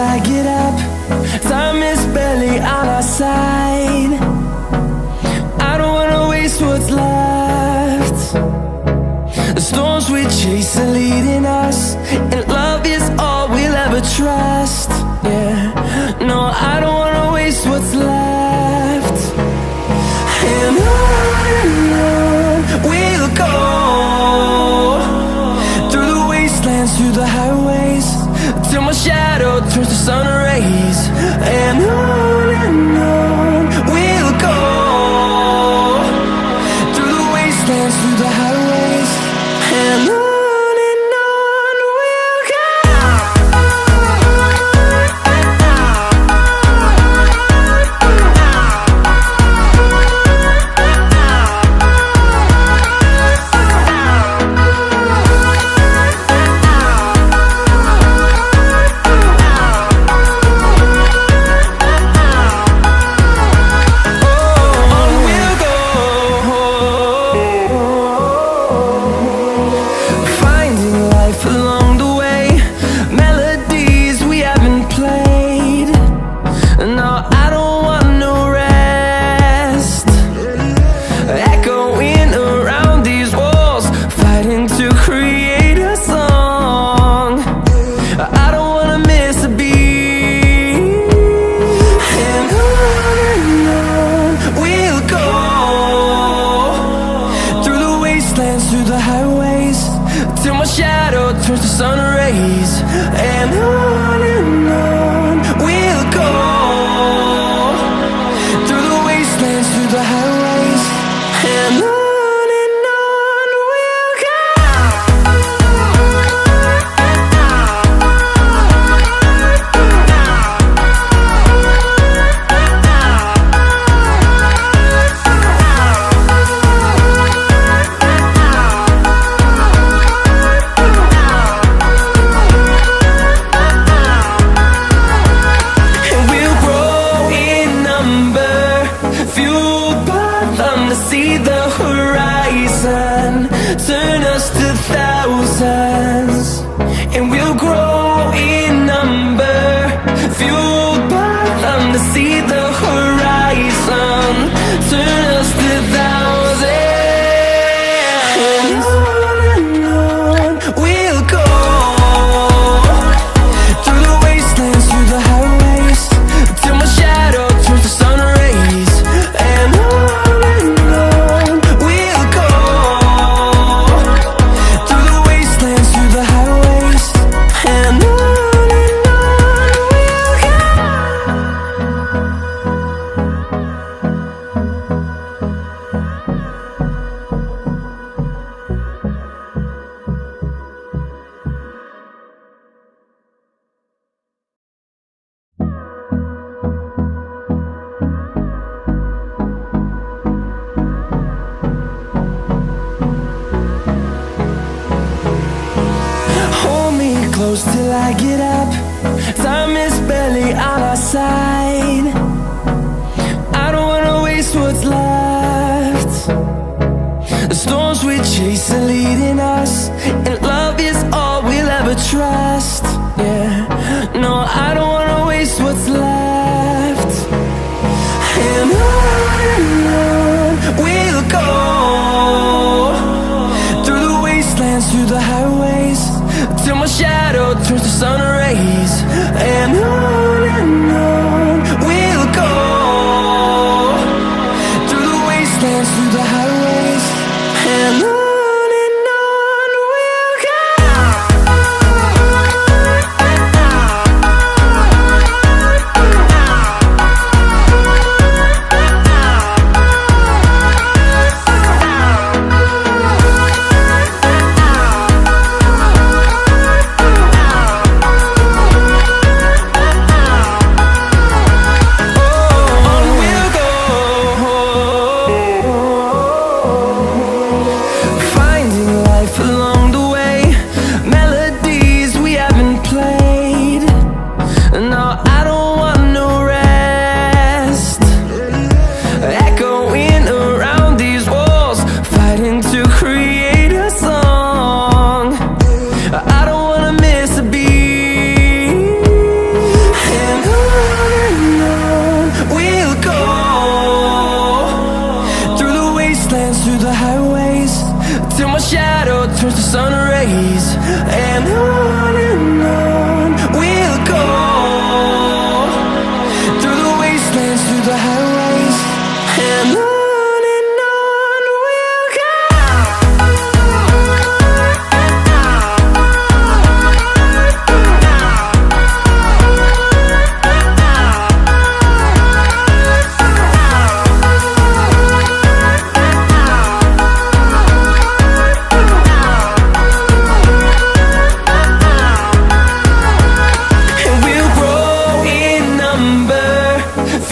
I get up. Time is barely on our side. I don't wanna waste what's left. The storms we chase are leading us, and love is all we'll ever trust. Yeah, no, I don't wanna waste what's left. And on we'll go, through the wastelands, through the highways, till my shadow turns to sun rays. And on we'll go, through the wastelands, through the highways, and on we'll go. Through the highways, till my shadow turns to sun rays. And on we'll go, through the wastelands, through the highways, and on we'll go. See the horizon turn us to thousands, and we'll grow in number, fueled by them. To see the horizon turn us to thousands, and on we'll go, through the wastelands, through the highways, till my shadow turns to sun rays. And close till I get up. Time is barely on our side. I don't wanna waste what's left. The storms we chase are leading us, and love is all we'll ever trust. Yeah, no, I don't wanna waste what's left. And on we'll go, through the wastelands, through the highways, till my shadow turns to sun rays. And on we'll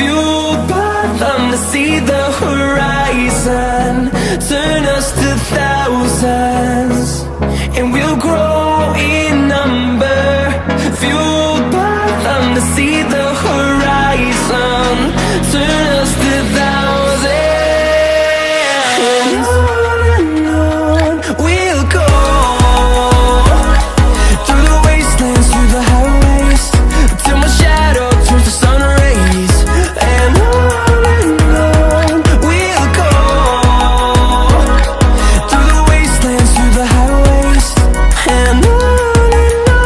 fueled by them to see the horizon, turn us to thousands, and we'll grow in number. Fueled by them to see the horizon, turn us to thousands, and on we'll go, through the wastelands, through the highways, till my shadow turns to sun rays. And on we'll go, through the wastelands, through the highways, and on we'll go.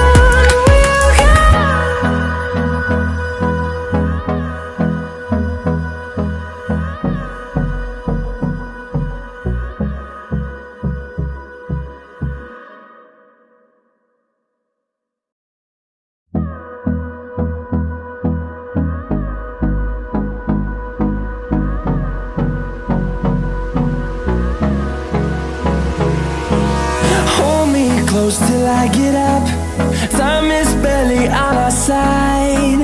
Hold me close till I get up. Time is barely on our side.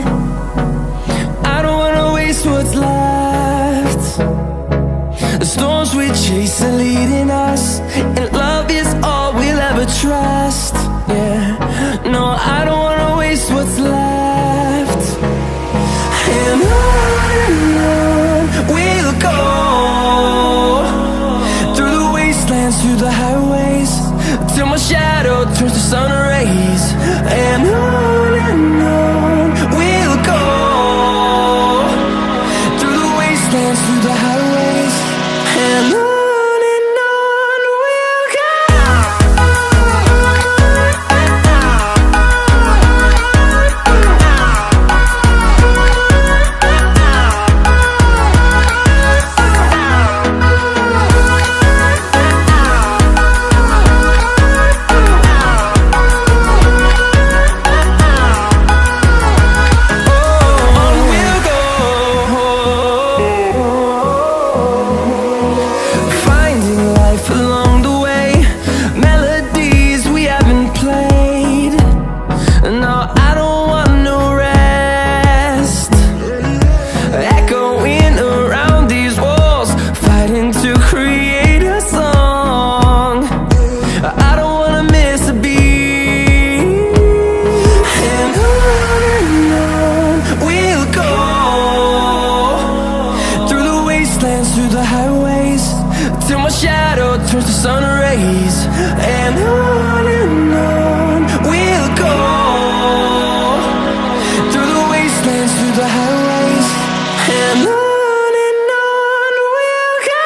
I don't wanna waste what's left. The storms we chase are leading us, and love is all we'll ever trust. Yeah, no, I don't wanna waste what's left. And on we'll go, through the wastelands, through the highways, till my shadow turns to sun rays. And on we'll go, through the wastelands, through the highways, and on we'll go. Through the highways, till my shadow turns to sun rays. And on we'll go, through the wastelands, through the highways, and on we'll go.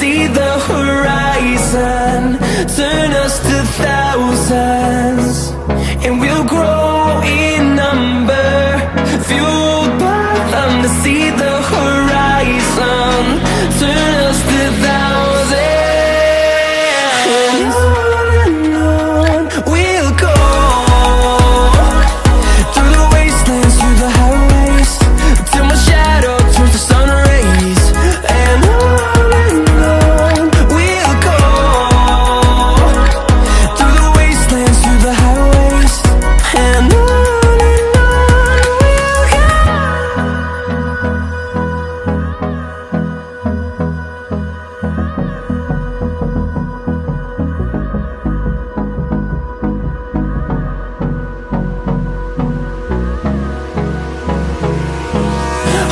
See the horizon, turn us to thousands, and we'll grow in number. Fueled by them to see the horizon, turn us to thousands, and on we'll go, through the wastelands, through the highways, till my shadow turns to sun rays. And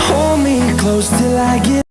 hold me close till I get